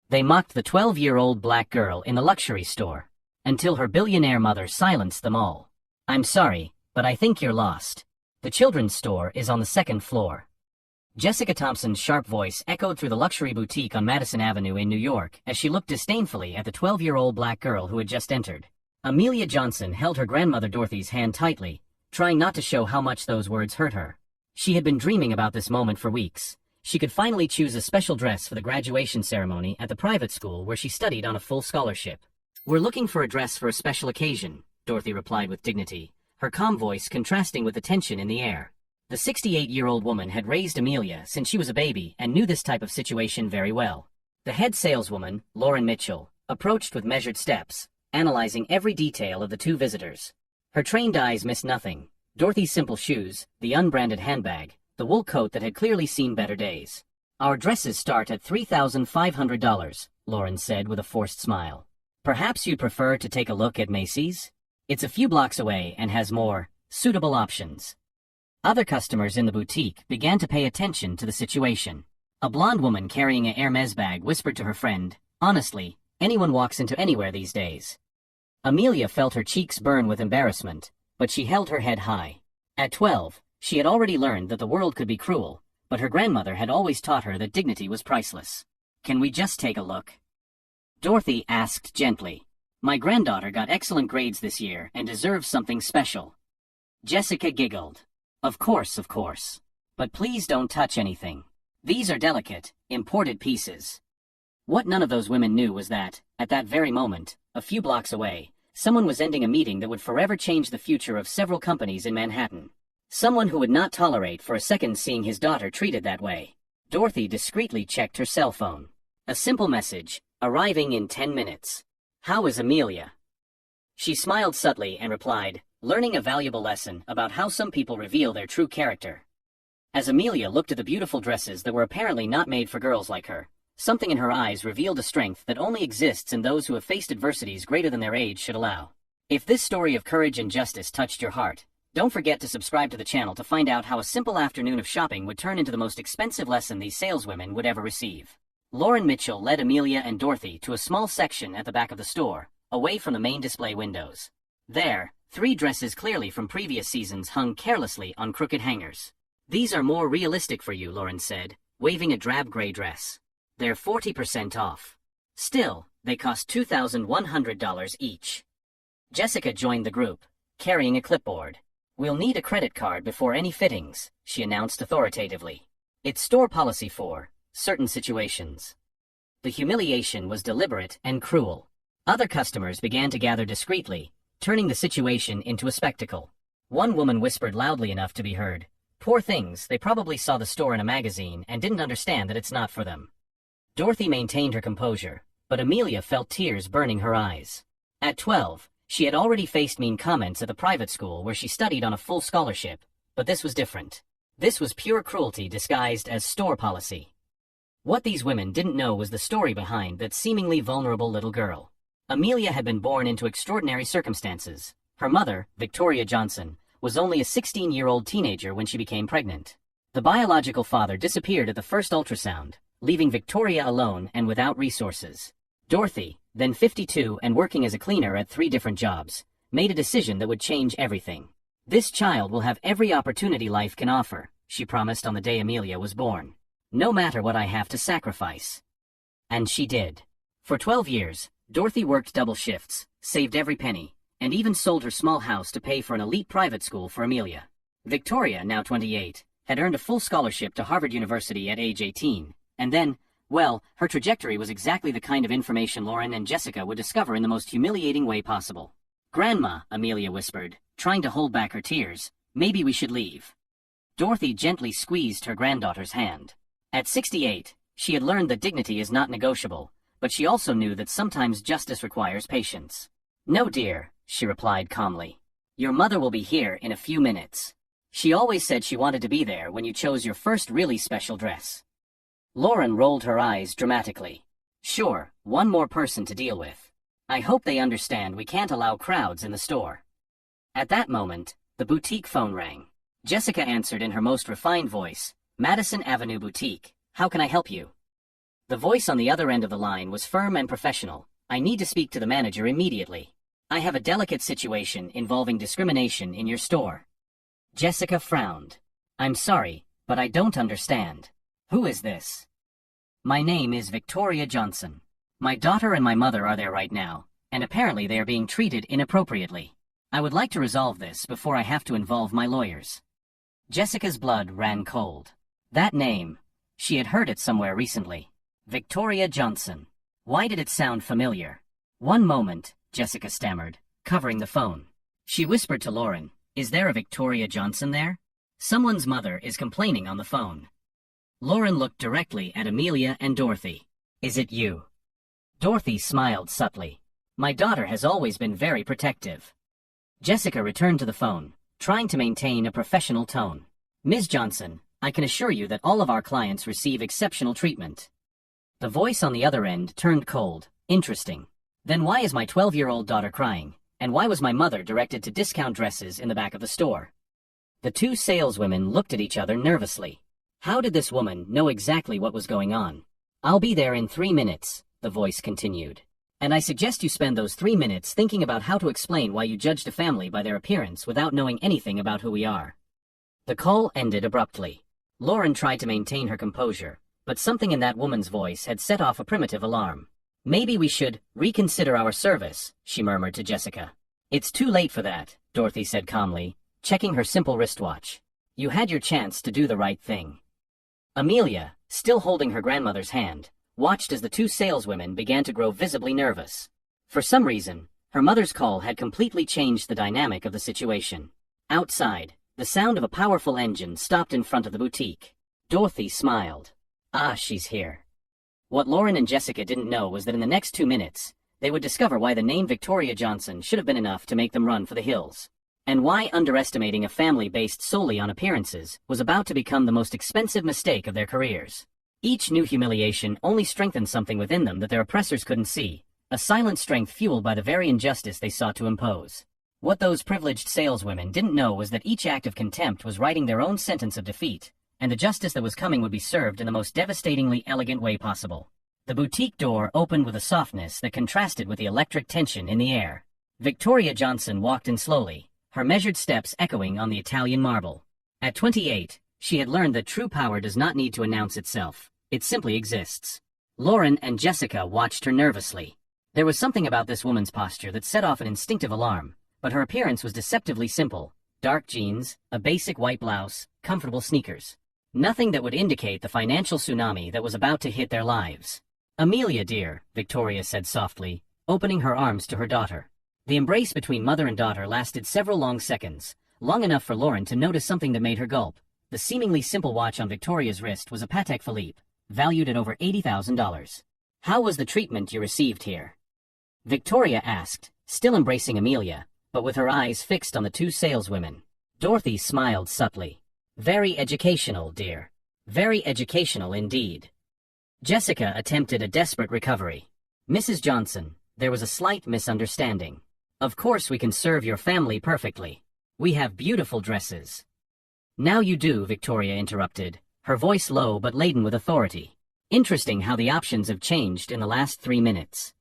They mocked the 12-year-old black girl in the luxury store, until her billionaire mother silenced them all. "I'm sorry, but I think you're lost. The children's store is on the second floor." Jessica Thompson's sharp voice echoed through the luxury boutique on Madison Avenue in New York as she looked disdainfully at the 12-year-old black girl who had just entered. Amelia Johnson held her grandmother Dorothy's hand tightly, trying not to show how much those words hurt her. She had been dreaming about this moment for weeks. She could finally choose a special dress for the graduation ceremony at the private school where she studied on a full scholarship. "We're looking for a dress for a special occasion," Dorothy replied with dignity, her calm voice contrasting with the tension in the air. The 68-year-old woman had raised Amelia since she was a baby and knew this type of situation very well. The head saleswoman, Lauren Mitchell, approached with measured steps, analyzing every detail of the two visitors. Her trained eyes missed nothing: Dorothy's simple shoes, the unbranded handbag, the wool coat that had clearly seen better days. "Our dresses start at $3,500, Lauren said with a forced smile. "Perhaps you'd prefer to take a look at Macy's? It's a few blocks away and has more suitable options." Other customers in the boutique began to pay attention to the situation. A blonde woman carrying a Hermes bag whispered to her friend, "Honestly, anyone walks into anywhere these days." Amelia felt her cheeks burn with embarrassment, but she held her head high. At 12, she had already learned that the world could be cruel, but her grandmother had always taught her that dignity was priceless. "Can we just take a look?" Dorothy asked gently. "My granddaughter got excellent grades this year and deserves something special." Jessica giggled. Of course. But please don't touch anything. These are delicate, imported pieces." What none of those women knew was that, at that very moment, a few blocks away, someone was ending a meeting that would forever change the future of several companies in Manhattan. Someone who would not tolerate for a second seeing his daughter treated that way. Dorothy discreetly checked her cell phone. A simple message, arriving in 10 minutes. "How is Amelia?" She smiled subtly and replied, learning a valuable lesson about how some people reveal their true character. As Amelia looked at the beautiful dresses that were apparently not made for girls like her, something in her eyes revealed a strength that only exists in those who have faced adversities greater than their age should allow. If this story of courage and justice touched your heart, don't forget to subscribe to the channel to find out how a simple afternoon of shopping would turn into the most expensive lesson these saleswomen would ever receive. Lauren Mitchell led Amelia and Dorothy to a small section at the back of the store, away from the main display windows. There, 3 dresses clearly from previous seasons hung carelessly on crooked hangers. "These are more realistic for you," Lauren said, waving a drab gray dress. "They're 40% off. Still, they cost $2,100 each." Jessica joined the group, carrying a clipboard. "We'll need a credit card before any fittings," she announced authoritatively. "It's store policy for certain situations." The humiliation was deliberate and cruel. Other customers began to gather discreetly, turning the situation into a spectacle. One woman whispered loudly enough to be heard, "Poor things, they probably saw the store in a magazine and didn't understand that it's not for them." Dorothy maintained her composure, but Amelia felt tears burning her eyes. At 12, she had already faced mean comments at the private school where she studied on a full scholarship, but this was different. This was pure cruelty disguised as store policy. What these women didn't know was the story behind that seemingly vulnerable little girl. Amelia had been born into extraordinary circumstances. Her mother, Victoria Johnson, was only a 16-year-old teenager when she became pregnant. The biological father disappeared at the first ultrasound, leaving Victoria alone and without resources. Dorothy, then 52 and working as a cleaner at 3 different jobs, made a decision that would change everything. "This child will have every opportunity life can offer," she promised on the day Amelia was born. "No matter what I have to sacrifice." And she did. For 12 years, Dorothy worked double shifts, saved every penny, and even sold her small house to pay for an elite private school for Amelia. Victoria, now 28, had earned a full scholarship to Harvard University at age 18, and then, well, her trajectory was exactly the kind of information Lauren and Jessica would discover in the most humiliating way possible. "Grandma," Amelia whispered, trying to hold back her tears, "maybe we should leave." Dorothy gently squeezed her granddaughter's hand. At 68, she had learned that dignity is not negotiable, but she also knew that sometimes justice requires patience. "No, dear," she replied calmly. "Your mother will be here in a few minutes. She always said she wanted to be there when you chose your first really special dress." Lauren rolled her eyes dramatically. "Sure, one more person to deal with. I hope they understand we can't allow crowds in the store." At that moment, the boutique phone rang. Jessica answered in her most refined voice, "Madison Avenue Boutique, how can I help you?" The voice on the other end of the line was firm and professional. "I need to speak to the manager immediately. I have a delicate situation involving discrimination in your store." Jessica frowned. "I'm sorry, but I don't understand. Who is this?" "My name is Victoria Johnson. My daughter and my mother are there right now, and apparently they are being treated inappropriately. I would like to resolve this before I have to involve my lawyers." Jessica's blood ran cold. That name, she had heard it somewhere recently. Victoria Johnson. Why did it sound familiar? "One moment," Jessica stammered, covering the phone. She whispered to Lauren, "Is there a Victoria Johnson there? Someone's mother is complaining on the phone." Lauren looked directly at Amelia and Dorothy. "Is it you?" Dorothy smiled subtly. "My daughter has always been very protective." Jessica returned to the phone, trying to maintain a professional tone. "Ms. Johnson, I can assure you that all of our clients receive exceptional treatment." The voice on the other end turned cold. "Interesting. Then why is my 12-year-old daughter crying, and why was my mother directed to discount dresses in the back of the store?" The two saleswomen looked at each other nervously. How did this woman know exactly what was going on? "I'll be there in 3 minutes, the voice continued. "And I suggest you spend those 3 minutes thinking about how to explain why you judged a family by their appearance without knowing anything about who we are." The call ended abruptly. Lauren tried to maintain her composure, but something in that woman's voice had set off a primitive alarm. "Maybe we should reconsider our service," she murmured to Jessica. "It's too late for that," Dorothy said calmly, checking her simple wristwatch. "You had your chance to do the right thing." Amelia, still holding her grandmother's hand, watched as the two saleswomen began to grow visibly nervous. For some reason, her mother's call had completely changed the dynamic of the situation. Outside, the sound of a powerful engine stopped in front of the boutique. Dorothy smiled. "Ah, she's here." What Lauren and Jessica didn't know was that in the next 2 minutes, they would discover why the name Victoria Johnson should have been enough to make them run for the hills, and why underestimating a family based solely on appearances was about to become the most expensive mistake of their careers. Each new humiliation only strengthened something within them that their oppressors couldn't see, a silent strength fueled by the very injustice they sought to impose. What those privileged saleswomen didn't know was that each act of contempt was writing their own sentence of defeat, and the justice that was coming would be served in the most devastatingly elegant way possible. The boutique door opened with a softness that contrasted with the electric tension in the air. Victoria Johnson walked in slowly, her measured steps echoing on the Italian marble. At 28, she had learned that true power does not need to announce itself, it simply exists. Lauren and Jessica watched her nervously. There was something about this woman's posture that set off an instinctive alarm, but her appearance was deceptively simple. Dark jeans, a basic white blouse, comfortable sneakers. Nothing that would indicate the financial tsunami that was about to hit their lives. "Amelia, dear," Victoria said softly, opening her arms to her daughter. The embrace between mother and daughter lasted several long seconds, long enough for Lauren to notice something that made her gulp. The seemingly simple watch on Victoria's wrist was a Patek Philippe, valued at over $80,000. "How was the treatment you received here?" Victoria asked, still embracing Amelia, but with her eyes fixed on the two saleswomen. Dorothy smiled subtly. "Very educational, dear. Very educational indeed." Jessica attempted a desperate recovery. "Mrs. Johnson, there was a slight misunderstanding. Of course we can serve your family perfectly. We have beautiful dresses." "Now you do," Victoria interrupted, her voice low but laden with authority. Interesting how the options have changed in the last 3 minutes.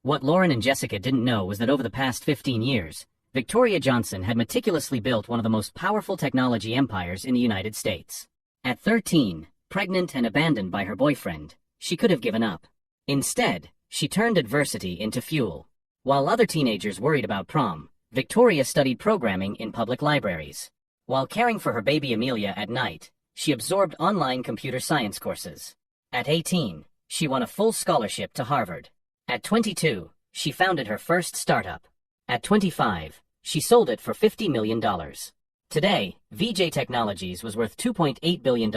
What Lauren and Jessica didn't know was that over the past 15 years, Victoria Johnson had meticulously built one of the most powerful technology empires in the United States. At 13, pregnant and abandoned by her boyfriend, she could have given up. Instead, she turned adversity into fuel. While other teenagers worried about prom, Victoria studied programming in public libraries. While caring for her baby Amelia at night, she absorbed online computer science courses. At 18, she won a full scholarship to Harvard. At 22, she founded her first startup. At 25, she sold it for $50 million. Today, VJ Technologies was worth $2.8 billion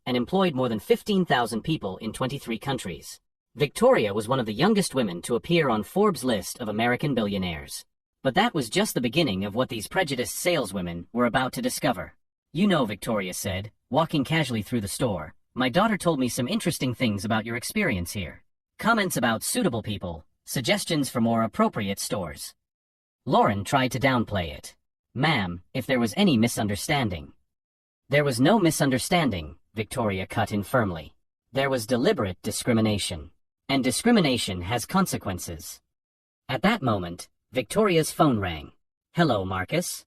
and employed more than 15,000 people in 23 countries. Victoria was one of the youngest women to appear on Forbes' list of American billionaires. But that was just the beginning of what these prejudiced saleswomen were about to discover. "You know," Victoria said, walking casually through the store, "my daughter told me some interesting things about your experience here. Comments about suitable people, suggestions for more appropriate stores." Lauren tried to downplay it. "Ma'am, if there was any misunderstanding." "There was no misunderstanding," Victoria cut in firmly. There was deliberate discrimination. And discrimination has consequences. At that moment, Victoria's phone rang. Hello, Marcus.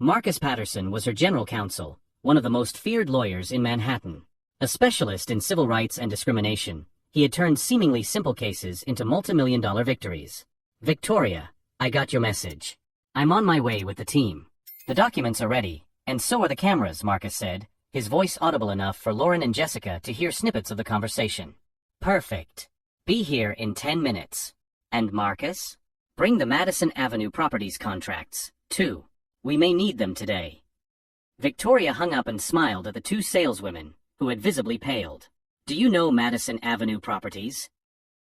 Marcus Patterson was her general counsel, one of the most feared lawyers in Manhattan. A specialist in civil rights and discrimination, he had turned seemingly simple cases into multi-million-dollar victories. Victoria, I got your message. I'm on my way with the team. The documents are ready, and so are the cameras, Marcus said, his voice audible enough for Lauren and Jessica to hear snippets of the conversation. Perfect. Be here in 10 minutes. And Marcus? Bring the Madison Avenue properties contracts, too. We may need them today. Victoria hung up and smiled at the two saleswomen, who had visibly paled. Do you know Madison Avenue Properties?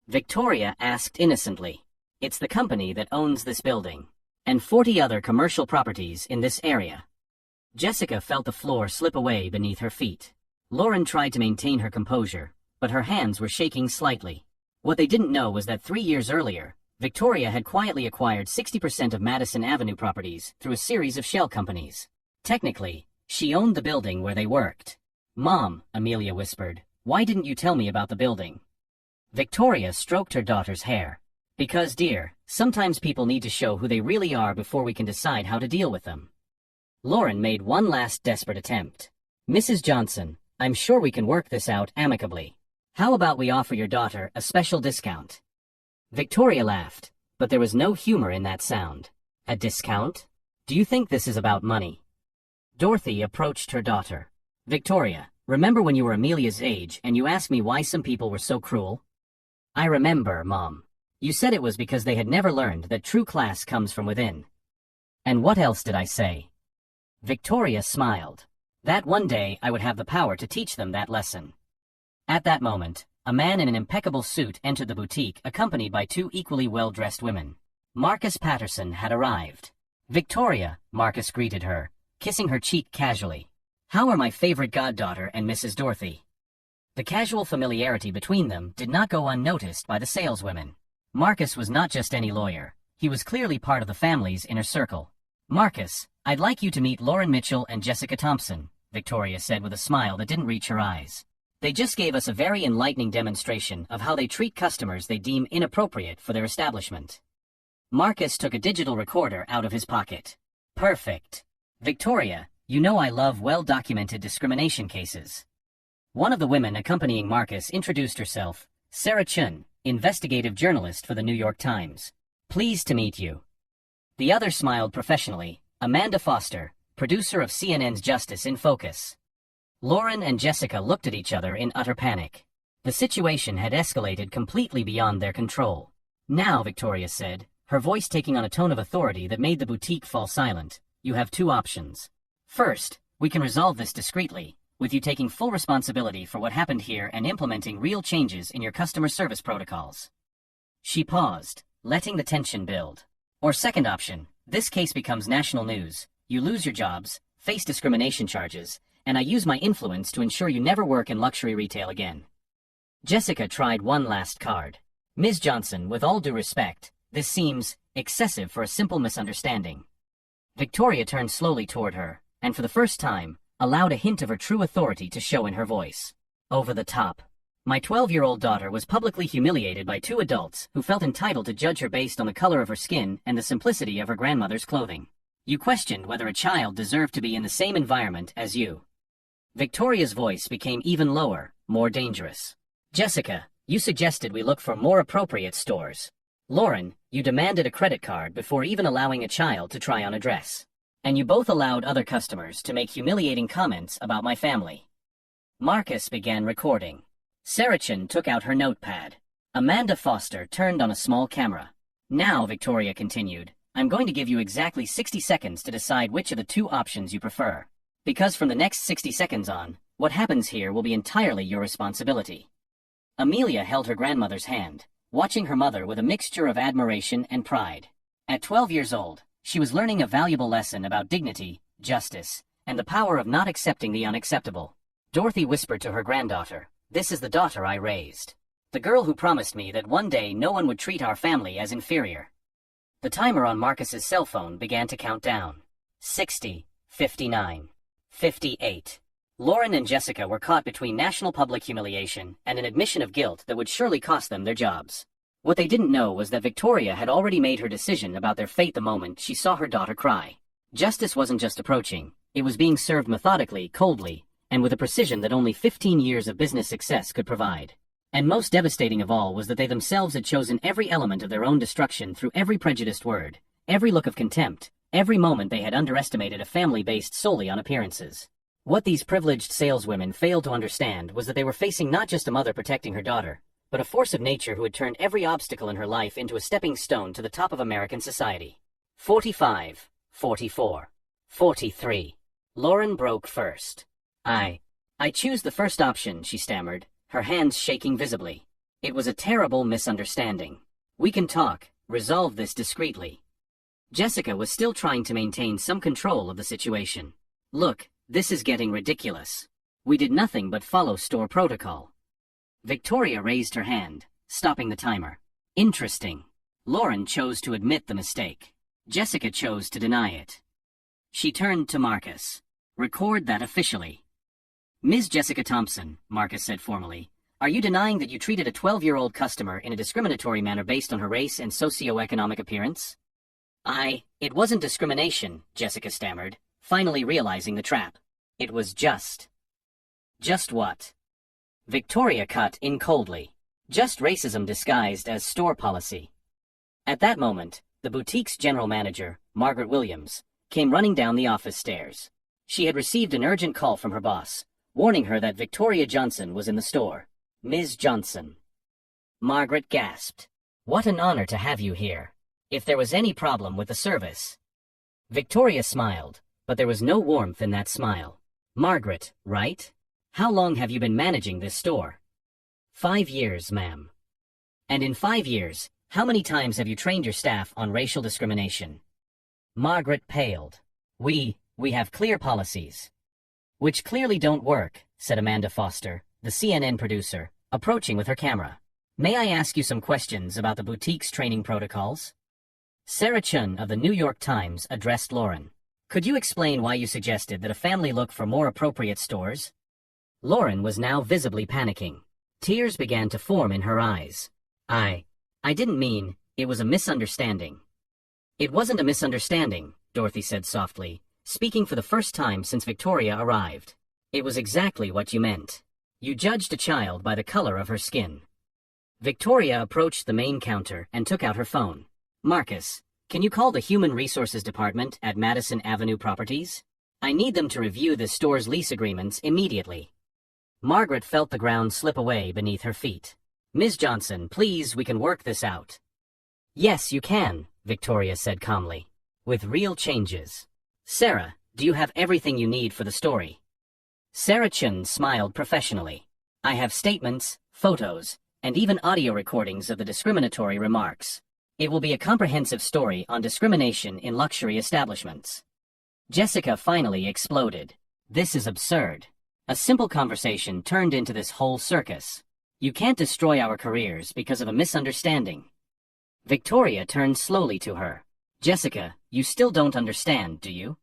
Victoria asked innocently. It's the company that owns this building, and 40 other commercial properties in this area. Jessica felt the floor slip away beneath her feet. Lauren tried to maintain her composure, but her hands were shaking slightly. What they didn't know was that 3 years earlier, Victoria had quietly acquired 60% of Madison Avenue properties through a series of shell companies. Technically, she owned the building where they worked. Mom, Amelia whispered, why didn't you tell me about the building? Victoria stroked her daughter's hair. Because, dear, sometimes people need to show who they really are before we can decide how to deal with them. Lauren made one last desperate attempt. Mrs. Johnson, I'm sure we can work this out amicably. How about we offer your daughter a special discount? Victoria laughed, but there was no humor in that sound. A discount? Do you think this is about money? Dorothy approached her daughter. Victoria, remember when you were Amelia's age and you asked me why some people were so cruel? I remember, Mom. You said it was because they had never learned that true class comes from within. And what else did I say? Victoria smiled. That one day I would have the power to teach them that lesson. At that moment, a man in an impeccable suit entered the boutique accompanied by two equally well-dressed women. Marcus Patterson had arrived. Victoria, Marcus greeted her, kissing her cheek casually. How are my favorite goddaughter and Mrs. Dorothy? The casual familiarity between them did not go unnoticed by the saleswomen. Marcus was not just any lawyer. He was clearly part of the family's inner circle. Marcus, I'd like you to meet Lauren Mitchell and Jessica Thompson, Victoria said with a smile that didn't reach her eyes. They just gave us a very enlightening demonstration of how they treat customers they deem inappropriate for their establishment. Marcus took a digital recorder out of his pocket. Perfect. Victoria, you know I love well-documented discrimination cases. One of the women accompanying Marcus introduced herself, Sarah Chun, investigative journalist for the New York Times. Pleased to meet you. The other smiled professionally, Amanda Foster, producer of CNN's Justice in Focus. Lauren and Jessica looked at each other in utter panic. The situation had escalated completely beyond their control. Now, Victoria said, her voice taking on a tone of authority that made the boutique fall silent, you have two options. First, we can resolve this discreetly, with you taking full responsibility for what happened here and implementing real changes in your customer service protocols. She paused, letting the tension build. Or second option, this case becomes national news, you lose your jobs, face discrimination charges, and I use my influence to ensure you never work in luxury retail again. Jessica tried one last card. Ms. Johnson, with all due respect, this seems excessive for a simple misunderstanding. Victoria turned slowly toward her, and for the first time, allowed a hint of her true authority to show in her voice. Over the top. My 12-year-old daughter was publicly humiliated by two adults who felt entitled to judge her based on the color of her skin and the simplicity of her grandmother's clothing. You questioned whether a child deserved to be in the same environment as you. Victoria's voice became even lower, more dangerous. Jessica, you suggested we look for more appropriate stores. Lauren, you demanded a credit card before even allowing a child to try on a dress. And you both allowed other customers to make humiliating comments about my family. Marcus began recording. Sarachan took out her notepad. Amanda Foster turned on a small camera. Now, Victoria continued, I'm going to give you exactly 60 seconds to decide which of the two options you prefer. Because from the next 60 seconds on, what happens here will be entirely your responsibility. Amelia held her grandmother's hand, watching her mother with a mixture of admiration and pride. At 12 years old, she was learning a valuable lesson about dignity, justice, and the power of not accepting the unacceptable. Dorothy whispered to her granddaughter, "This is the daughter I raised. The girl who promised me that one day no one would treat our family as inferior." The timer on Marcus's cell phone began to count down. 60, 59, 58. Lauren and Jessica were caught between national public humiliation and an admission of guilt that would surely cost them their jobs. What they didn't know was that Victoria had already made her decision about their fate the moment she saw her daughter cry. Justice wasn't just approaching, it was being served methodically, coldly, and with a precision that only 15 years of business success could provide. And most devastating of all was that they themselves had chosen every element of their own destruction through every prejudiced word, every look of contempt, every moment they had underestimated a family based solely on appearances. What these privileged saleswomen failed to understand was that they were facing not just a mother protecting her daughter, but a force of nature who had turned every obstacle in her life into a stepping stone to the top of American society. 45, 44, 43. Lauren broke first. I choose the first option, she stammered, her hands shaking visibly. It was a terrible misunderstanding. We can talk, resolve this discreetly. Jessica was still trying to maintain some control of the situation. Look, this is getting ridiculous. We did nothing but follow store protocol. Victoria raised her hand, stopping the timer. Interesting. Lauren chose to admit the mistake. Jessica chose to deny it. She turned to Marcus. Record that officially. Ms. Jessica Thompson, Marcus said formally, are you denying that you treated a 12-year-old customer in a discriminatory manner based on her race and socioeconomic appearance? It wasn't discrimination, Jessica stammered, finally realizing the trap. It was just. Just what? Victoria cut in coldly. Just racism disguised as store policy. At that moment, the boutique's general manager, Margaret Williams, came running down the office stairs. She had received an urgent call from her boss, warning her that Victoria Johnson was in the store. Ms. Johnson. Margaret gasped. What an honor to have you here. If there was any problem with the service. Victoria smiled, but there was no warmth in that smile. Margaret, right? How long have you been managing this store? 5 years, ma'am. And in 5 years, how many times have you trained your staff on racial discrimination? Margaret paled. We have clear policies. Which clearly don't work, said Amanda Foster, the CNN producer, approaching with her camera. May I ask you some questions about the boutique's training protocols? Sarah Chun of the New York Times addressed Lauren. Could you explain why you suggested that a family look for more appropriate stores? Lauren was now visibly panicking. Tears began to form in her eyes. I didn't mean, it was a misunderstanding. It wasn't a misunderstanding, Dorothy said softly, speaking for the first time since Victoria arrived. It was exactly what you meant. You judged a child by the color of her skin. Victoria approached the main counter and took out her phone. Marcus, can you call the Human Resources Department at Madison Avenue Properties? I need them to review the store's lease agreements immediately. Margaret felt the ground slip away beneath her feet. Ms. Johnson, please, we can work this out. Yes, you can, Victoria said calmly. With real changes. Sarah, do you have everything you need for the story? Sarah Chun smiled professionally. I have statements, photos, and even audio recordings of the discriminatory remarks. It will be a comprehensive story on discrimination in luxury establishments. Jessica finally exploded. This is absurd. A simple conversation turned into this whole circus. You can't destroy our careers because of a misunderstanding. Victoria turned slowly to her. Jessica, you still don't understand, do you?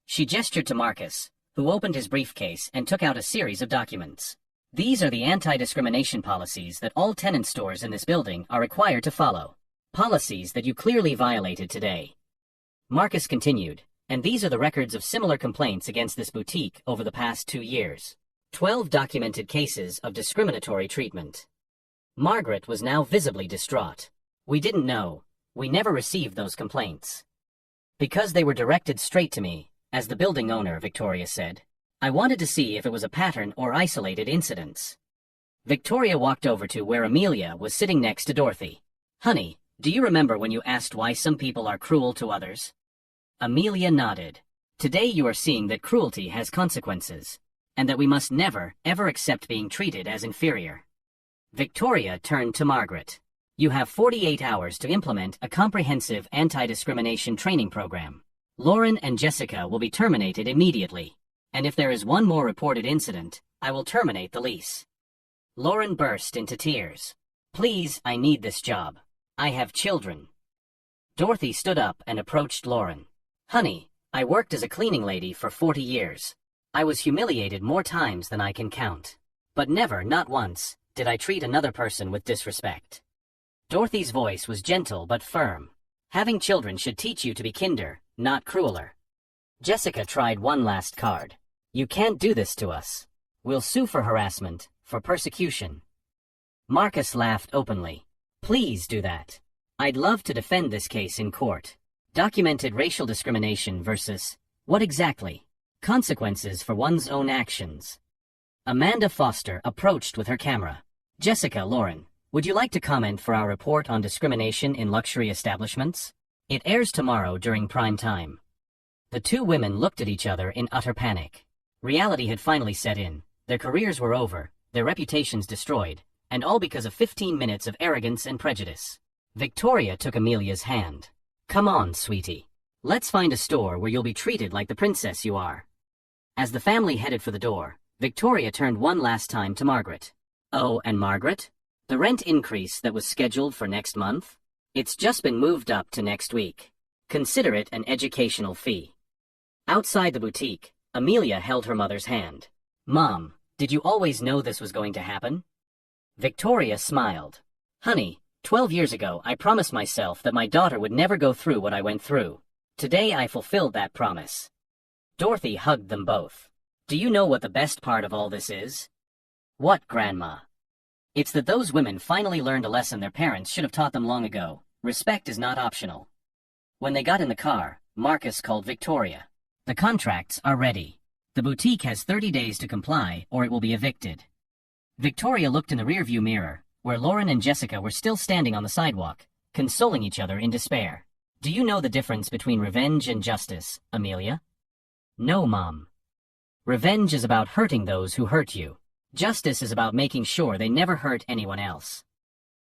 She gestured to Marcus, who opened his briefcase and took out a series of documents. These are the anti-discrimination policies that all tenant stores in this building are required to follow. Policies that you clearly violated today. Marcus continued, and these are the records of similar complaints against this boutique over the past 2 years. 12 documented cases of discriminatory treatment. Margaret was now visibly distraught. We didn't know. We never received those complaints. Because they were directed straight to me, as the building owner, Victoria said. I wanted to see if it was a pattern or isolated incidents. Victoria walked over to where Amelia was sitting next to Dorothy. Honey, do you remember when you asked why some people are cruel to others? Amelia nodded. Today you are seeing that cruelty has consequences, and that we must never, ever accept being treated as inferior. Victoria turned to Margaret. You have 48 hours to implement a comprehensive anti-discrimination training program. Lauren and Jessica will be terminated immediately, and if there is one more reported incident, I will terminate the lease. Lauren burst into tears. Please, I need this job. I have children. Dorothy stood up and approached Lauren. Honey, I worked as a cleaning lady for 40 years. I was humiliated more times than I can count. But never, not once, did I treat another person with disrespect. Dorothy's voice was gentle but firm. Having children should teach you to be kinder, not crueler. Jessica tried one last card. You can't do this to us. We'll sue for harassment, for persecution. Marcus laughed openly. Please do that. I'd love to defend this case in court. Documented racial discrimination versus, what exactly? Consequences for one's own actions. Amanda Foster approached with her camera. Jessica, Lauren, would you like to comment for our report on discrimination in luxury establishments? It airs tomorrow during prime time. The two women looked at each other in utter panic. Reality had finally set in. Their careers were over, their reputations destroyed, and all because of 15 minutes of arrogance and prejudice. Victoria took Amelia's hand. Come on, sweetie. Let's find a store where you'll be treated like the princess you are. As the family headed for the door, Victoria turned one last time to Margaret. Oh, and Margaret? The rent increase that was scheduled for next month? It's just been moved up to next week. Consider it an educational fee. Outside the boutique, Amelia held her mother's hand. Mom, did you always know this was going to happen? Victoria smiled. Honey, 12 years ago I promised myself that my daughter would never go through what I went through. Today I fulfilled that promise. Dorothy hugged them both. Do you know what the best part of all this is? What, Grandma? It's that those women finally learned a lesson their parents should have taught them long ago. Respect is not optional. When they got in the car, Marcus called Victoria. The contracts are ready. The boutique has 30 days to comply or it will be evicted. Victoria looked in the rearview mirror, where Lauren and Jessica were still standing on the sidewalk, consoling each other in despair. Do you know the difference between revenge and justice, Amelia? No, Mom. Revenge is about hurting those who hurt you. Justice is about making sure they never hurt anyone else.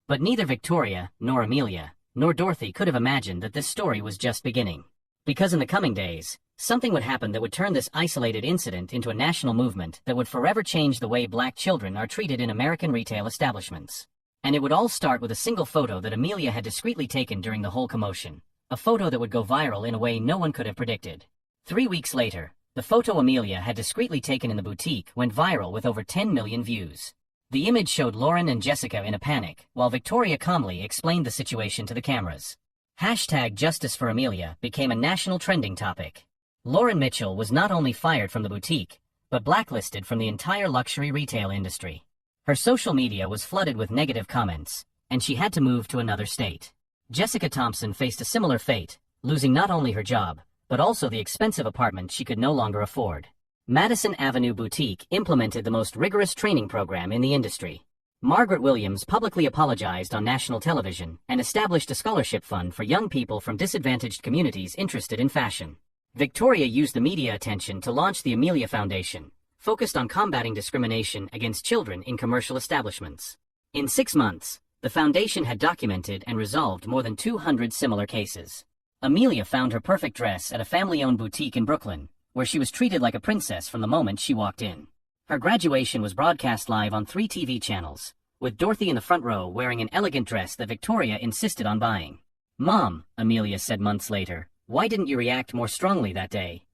But neither Victoria, nor Amelia, nor Dorothy could have imagined that this story was just beginning. Because in the coming days, something would happen that would turn this isolated incident into a national movement that would forever change the way black children are treated in American retail establishments. And it would all start with a single photo that Amelia had discreetly taken during the whole commotion. A photo that would go viral in a way no one could have predicted. 3 weeks later, the photo Amelia had discreetly taken in the boutique went viral with over 10 million views. The image showed Lauren and Jessica in a panic, while Victoria calmly explained the situation to the cameras. Hashtag Justice for Amelia became a national trending topic. Lauren Mitchell was not only fired from the boutique, but blacklisted from the entire luxury retail industry. Her social media was flooded with negative comments, and she had to move to another state. Jessica Thompson faced a similar fate, losing not only her job, but also the expensive apartment she could no longer afford. Madison Avenue Boutique implemented the most rigorous training program in the industry. Margaret Williams publicly apologized on national television and established a scholarship fund for young people from disadvantaged communities interested in fashion. Victoria used the media attention to launch the Amelia Foundation, focused on combating discrimination against children in commercial establishments. In 6 months, the foundation had documented and resolved more than 200 similar cases. Amelia found her perfect dress at a family-owned boutique in Brooklyn, where she was treated like a princess from the moment she walked in. Her graduation was broadcast live on 3 TV channels, with Dorothy in the front row wearing an elegant dress that Victoria insisted on buying. Mom, Amelia said months later, why didn't you react more strongly that day?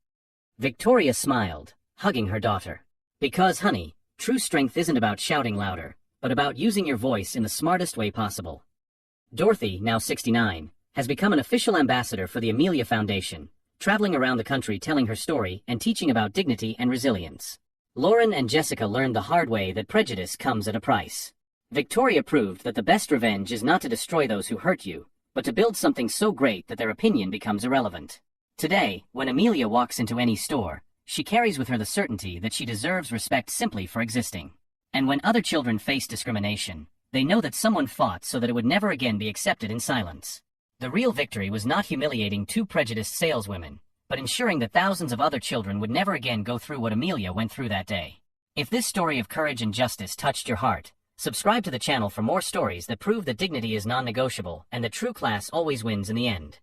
Victoria smiled, hugging her daughter. Because, honey, true strength isn't about shouting louder, but about using your voice in the smartest way possible. Dorothy, now 69, has become an official ambassador for the Amelia Foundation, traveling around the country telling her story and teaching about dignity and resilience. Lauren and Jessica learned the hard way that prejudice comes at a price. Victoria proved that the best revenge is not to destroy those who hurt you, but to build something so great that their opinion becomes irrelevant. Today, when Amelia walks into any store, she carries with her the certainty that she deserves respect simply for existing. And when other children face discrimination, they know that someone fought so that it would never again be accepted in silence. The real victory was not humiliating 2 prejudiced saleswomen, but ensuring that thousands of other children would never again go through what Amelia went through that day. If this story of courage and justice touched your heart, subscribe to the channel for more stories that prove that dignity is non-negotiable and that true class always wins in the end.